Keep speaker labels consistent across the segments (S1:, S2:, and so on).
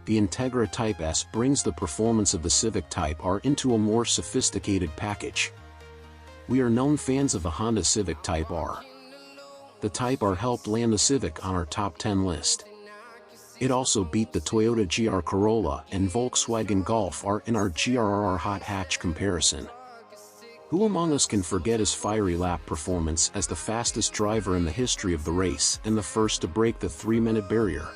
S1: the Integra Type S brings the performance of the Civic Type R into a more sophisticated package. We are known fans of the Honda Civic Type R. The Type R helped land the Civic on our top 10 list. It also beat the Toyota GR Corolla and Volkswagen Golf R in our GRR hot hatch comparison. Who among us can forget his fiery lap performance as the fastest driver in the history of the race and the first to break the 3-minute barrier?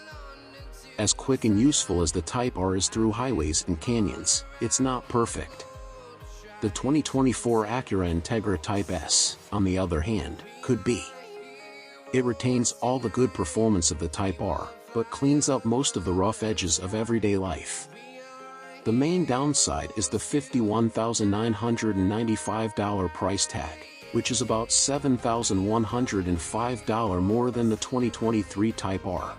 S1: As quick and useful as the Type R is through highways and canyons, it's not perfect. The 2024 Acura Integra Type S, on the other hand, could be. It retains all the good performance of the Type R, but cleans up most of the rough edges of everyday life. The main downside is the $51,995 price tag, which is about $7,105 more than the 2023 Type R.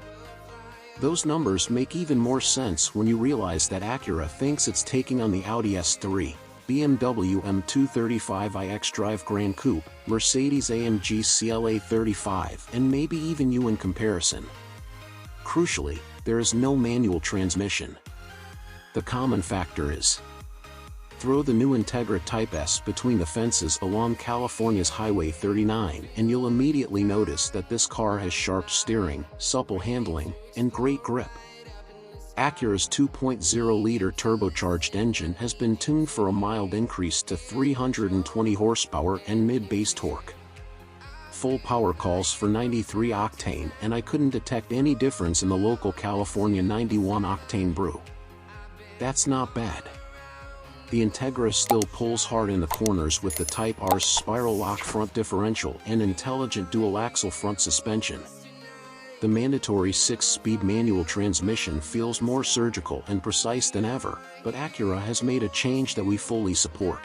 S1: Those numbers make even more sense when you realize that Acura thinks it's taking on the Audi S3, BMW M235i xDrive Gran Coupe, Mercedes-AMG CLA 35, and maybe even you in comparison. Crucially, there is no manual transmission. The common factor is: throw the new Integra Type S between the fences along California's Highway 39 and you'll immediately notice that this car has sharp steering, supple handling, and great grip. Acura's 2.0-liter turbocharged engine has been tuned for a mild increase to 320 horsepower and mid-base torque. Full power calls for 93 octane, and I couldn't detect any difference in the local California 91 octane brew. That's not bad. The Integra still pulls hard in the corners with the Type R's spiral lock front differential and intelligent dual-axle front suspension. The mandatory 6-speed manual transmission feels more surgical and precise than ever, but Acura has made a change that we fully support.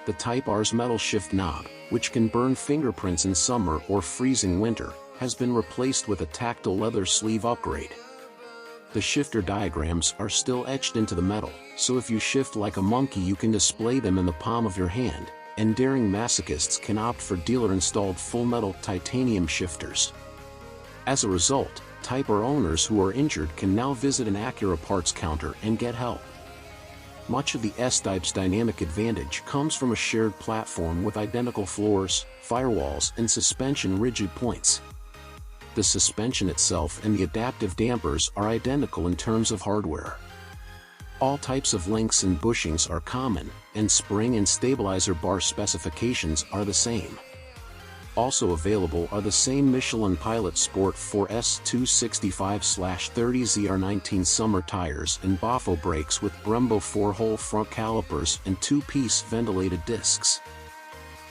S1: The Type R's metal shift knob, which can burn fingerprints in summer or freezing winter, has been replaced with a tactile leather sleeve upgrade. The shifter diagrams are still etched into the metal, so if you shift like a monkey you can display them in the palm of your hand, and daring masochists can opt for dealer-installed full-metal titanium shifters. As a result, Type R owners who are injured can now visit an Acura parts counter and get help. Much of the S-Type's dynamic advantage comes from a shared platform with identical floors, firewalls, and suspension rigid points. The suspension itself and the adaptive dampers are identical in terms of hardware. All types of links and bushings are common, and spring and stabilizer bar specifications are the same. Also available are the same Michelin Pilot Sport 4S 265/30 ZR19 summer tires and Bafo brakes with Brembo 4-hole front calipers and 2-piece ventilated discs.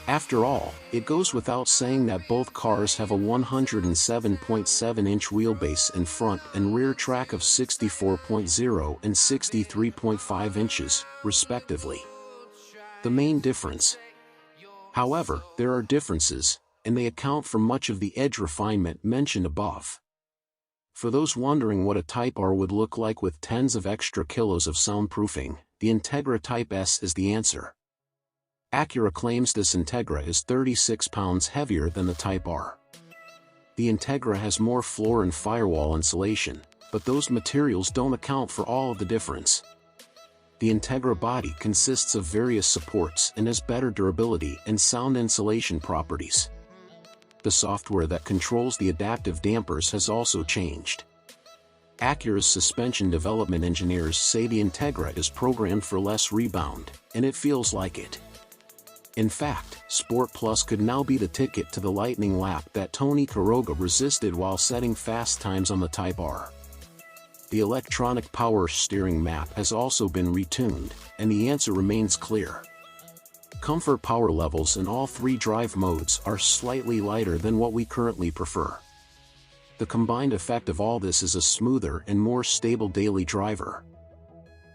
S1: After all, it goes without saying that both cars have a 107.7-inch wheelbase in front and rear track of 64.0 and 63.5 inches, respectively. The main difference. However, there are differences, and they account for much of the edge refinement mentioned above. For those wondering what a Type R would look like with tens of extra kilos of soundproofing, the Integra Type S is the answer. Acura claims this Integra is 36 pounds heavier than the Type R. The Integra has more floor and firewall insulation, but those materials don't account for all of the difference. The Integra body consists of various supports and has better durability and sound insulation properties. The software that controls the adaptive dampers has also changed. Acura's suspension development engineers say the Integra is programmed for less rebound, and it feels like it. In fact, Sport Plus could now be the ticket to the lightning lap that Tony Quiroga resisted while setting fast times on the Type R. The electronic power steering map has also been retuned, and the answer remains clear. Comfort power levels in all 3 drive modes are slightly lighter than what we currently prefer. The combined effect of all this is a smoother and more stable daily driver.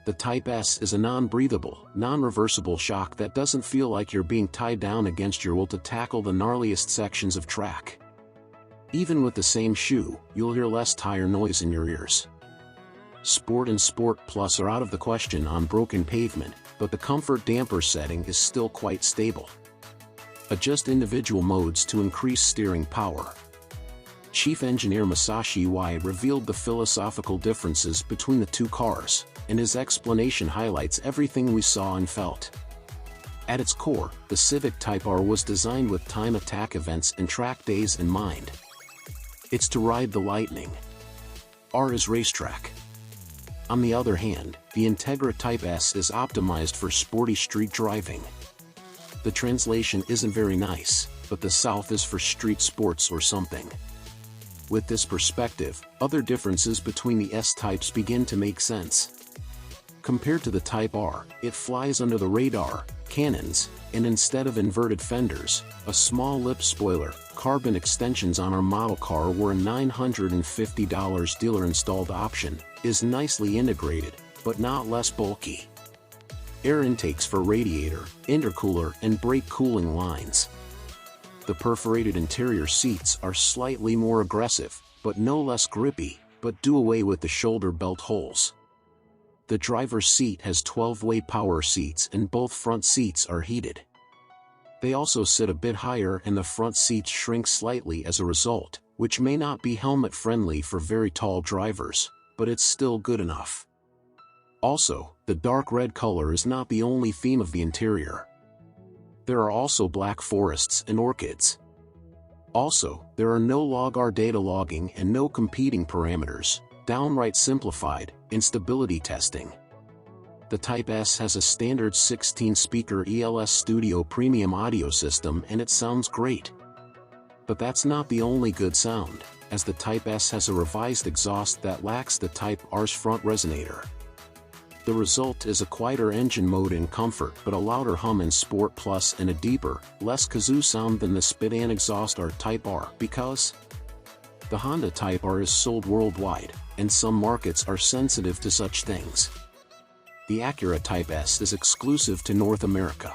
S1: The Type S is a non-breathable, non-reversible shock that doesn't feel like you're being tied down against your will to tackle the gnarliest sections of track. Even with the same shoe, you'll hear less tire noise in your ears. Sport and Sport Plus are out of the question on broken pavement, but the comfort damper setting is still quite stable. Adjust individual modes to increase steering power. Chief Engineer Masashi Wai revealed the philosophical differences between the two cars, and his explanation highlights everything we saw and felt. At its core, the Civic Type R was designed with time attack events and track days in mind. It's to ride the lightning. R is racetrack. On the other hand, the Integra Type S is optimized for sporty street driving. The translation isn't very nice, but the South is for street sports or something. With this perspective, other differences between the S-types begin to make sense. Compared to the Type R, it flies under the radar, cannons, and instead of inverted fenders, a small lip spoiler, carbon extensions on our model car were a $950 dealer-installed option, is nicely integrated, but not less bulky. Air intakes for radiator, intercooler, and brake cooling lines. The perforated interior seats are slightly more aggressive, but no less grippy, but do away with the shoulder belt holes. The driver's seat has 12-way power seats and both front seats are heated. They also sit a bit higher and the front seats shrink slightly as a result, which may not be helmet-friendly for very tall drivers, but it's still good enough. Also, the dark red color is not the only theme of the interior. There are also black forests and orchids. Also, there are no log-R data logging and no competing parameters, downright simplified, in stability testing. The Type S has a standard 16-speaker ELS Studio premium audio system and it sounds great. But that's not the only good sound, as the Type S has a revised exhaust that lacks the Type R's front resonator. The result is a quieter engine mode in comfort but a louder hum in Sport Plus and a deeper, less kazoo sound than the Spit-and exhaust R Type R because the Honda Type R is sold worldwide, and some markets are sensitive to such things. The Acura Type S is exclusive to North America.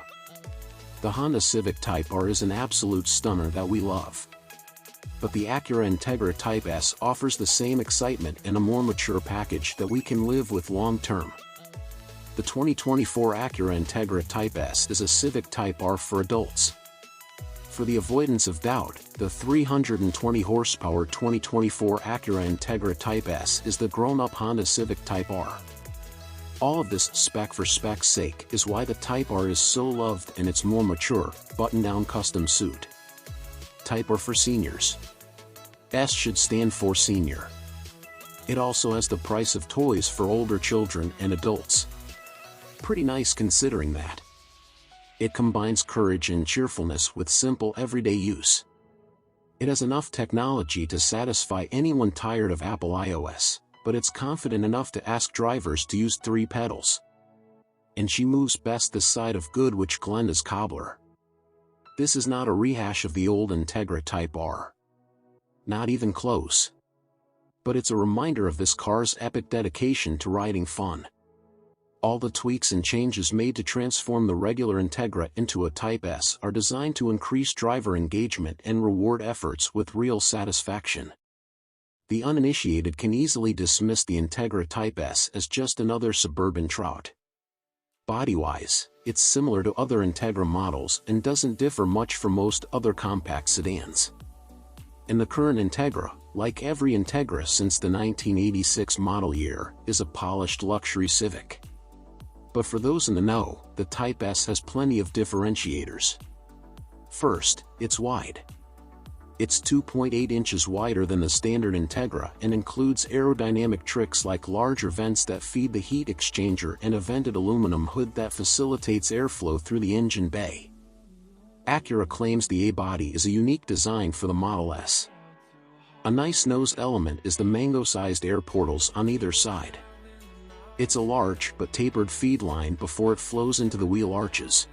S1: The Honda Civic Type R is an absolute stunner that we love. But the Acura Integra Type S offers the same excitement and a more mature package that we can live with long-term. The 2024 Acura Integra Type S is a Civic Type R for adults. For the avoidance of doubt, the 320 horsepower 2024 Acura Integra Type S is the grown-up Honda Civic Type R. All of this spec for spec's sake is why the Type R is so loved in its more mature, button-down custom suit. Type R for seniors. S should stand for senior. It also has the price of toys for older children and adults. Pretty nice considering that. It combines courage and cheerfulness with simple everyday use. It has enough technology to satisfy anyone tired of Apple iOS, but it's confident enough to ask drivers to use 3 pedals. And she moves best this side of good, which Glenda's cobbler. This is not a rehash of the old Integra Type R. Not even close. But it's a reminder of this car's epic dedication to riding fun. All the tweaks and changes made to transform the regular Integra into a Type S are designed to increase driver engagement and reward efforts with real satisfaction. The uninitiated can easily dismiss the Integra Type S as just another suburban trout. Body-wise, it's similar to other Integra models and doesn't differ much from most other compact sedans. And the current Integra, like every Integra since the 1986 model year, is a polished luxury Civic. But for those in the know, the Type S has plenty of differentiators. First, it's wide. It's 2.8 inches wider than the standard Integra and includes aerodynamic tricks like larger vents that feed the heat exchanger and a vented aluminum hood that facilitates airflow through the engine bay. Acura claims the A-body is a unique design for the Model S. A nice nose element is the mango-sized air portals on either side. It's a large but tapered feed line before it flows into the wheel arches.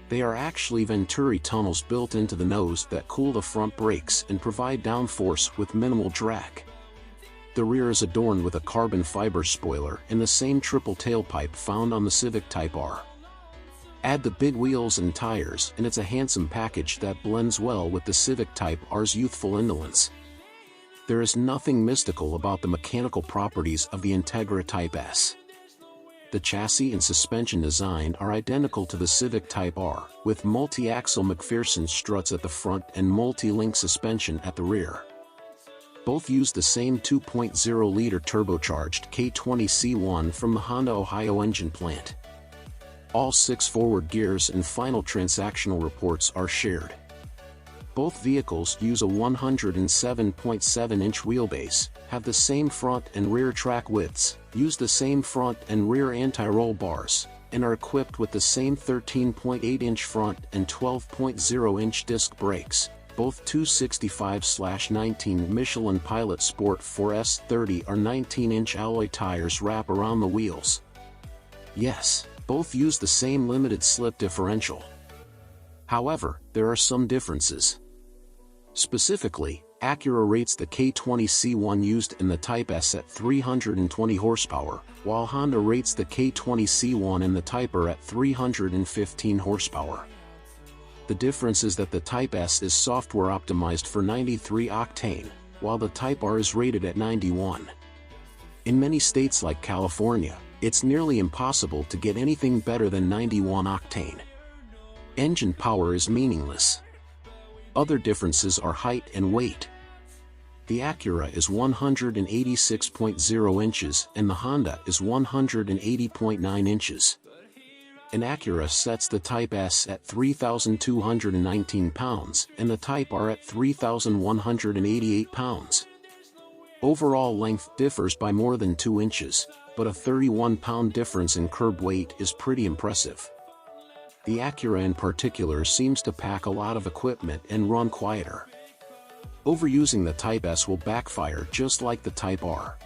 S1: They are actually Venturi tunnels built into the nose that cool the front brakes and provide downforce with minimal drag. The rear is adorned with a carbon fiber spoiler and the same triple tailpipe found on the Civic Type R. Add the big wheels and tires and it's a handsome package that blends well with the Civic Type R's youthful indolence. There is nothing mystical about the mechanical properties of the Integra Type S. The chassis and suspension design are identical to the Civic Type R, with multi-axle McPherson struts at the front and multi-link suspension at the rear. Both use the same 2.0-liter turbocharged K20C1 from the Honda Ohio engine plant. All 6 forward gears and final transactional reports are shared. Both vehicles use a 107.7-inch wheelbase, have the same front and rear track widths, use the same front and rear anti-roll bars, and are equipped with the same 13.8-inch front and 12.0-inch disc brakes. Both 265/19 Michelin Pilot Sport 4S30 are 19-inch alloy tires wrap around the wheels. Yes, both use the same limited slip differential. However, there are some differences. Specifically, Acura rates the K20C1 used in the Type S at 320 horsepower, while Honda rates the K20C1 in the Type R at 315 horsepower. The difference is that the Type S is software optimized for 93 octane, while the Type R is rated at 91. In many states like California, it's nearly impossible to get anything better than 91 octane. Engine power is meaningless. Other differences are height and weight. The Acura is 186.0 inches and the Honda is 180.9 inches. An Acura sets the Type S at 3,219 pounds and the Type R at 3,188 pounds. Overall length differs by more than 2 inches, but a 31-pound difference in curb weight is pretty impressive. The Acura in particular seems to pack a lot of equipment and run quieter. Overusing the Type S will backfire just like the Type R.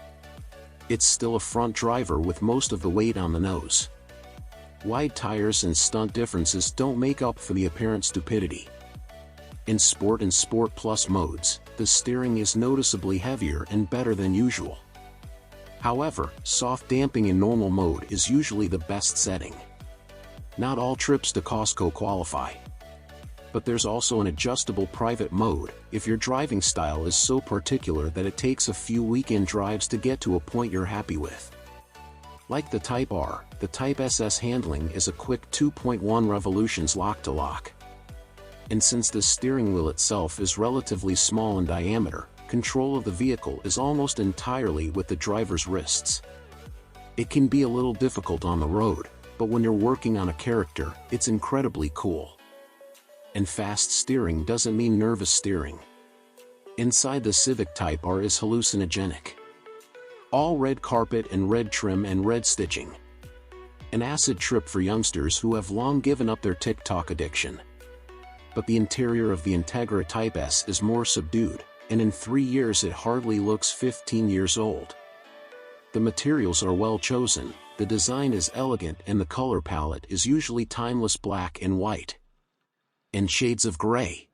S1: It's still a front driver with most of the weight on the nose. Wide tires and stunt differences don't make up for the apparent stupidity. In Sport and Sport Plus modes, the steering is noticeably heavier and better than usual. However, soft damping in normal mode is usually the best setting. Not all trips to Costco qualify. But there's also an adjustable private mode, if your driving style is so particular that it takes a few weekend drives to get to a point you're happy with. Like the Type R, the Type SS handling is a quick 2.1 revolutions lock-to-lock. And since the steering wheel itself is relatively small in diameter, control of the vehicle is almost entirely with the driver's wrists. It can be a little difficult on the road, but when you're working on a character, it's incredibly cool. And fast steering doesn't mean nervous steering. Inside the Civic Type R is hallucinogenic. All red carpet and red trim and red stitching. An acid trip for youngsters who have long given up their TikTok addiction. But the interior of the Integra Type S is more subdued, and in 3 years it hardly looks 15 years old. The materials are well chosen, the design is elegant and the color palette is usually timeless black and white. And shades of gray.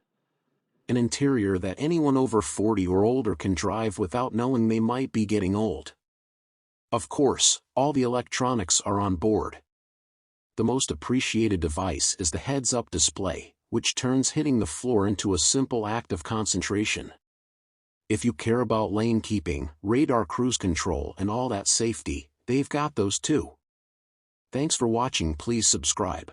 S1: An interior that anyone over 40 or older can drive without knowing they might be getting old. Of course, all the electronics are on board. The most appreciated device is the heads-up display, which turns hitting the floor into a simple act of concentration. If you care about lane keeping, radar cruise control and all that safety, they've got those too. Thanks for watching. Please subscribe.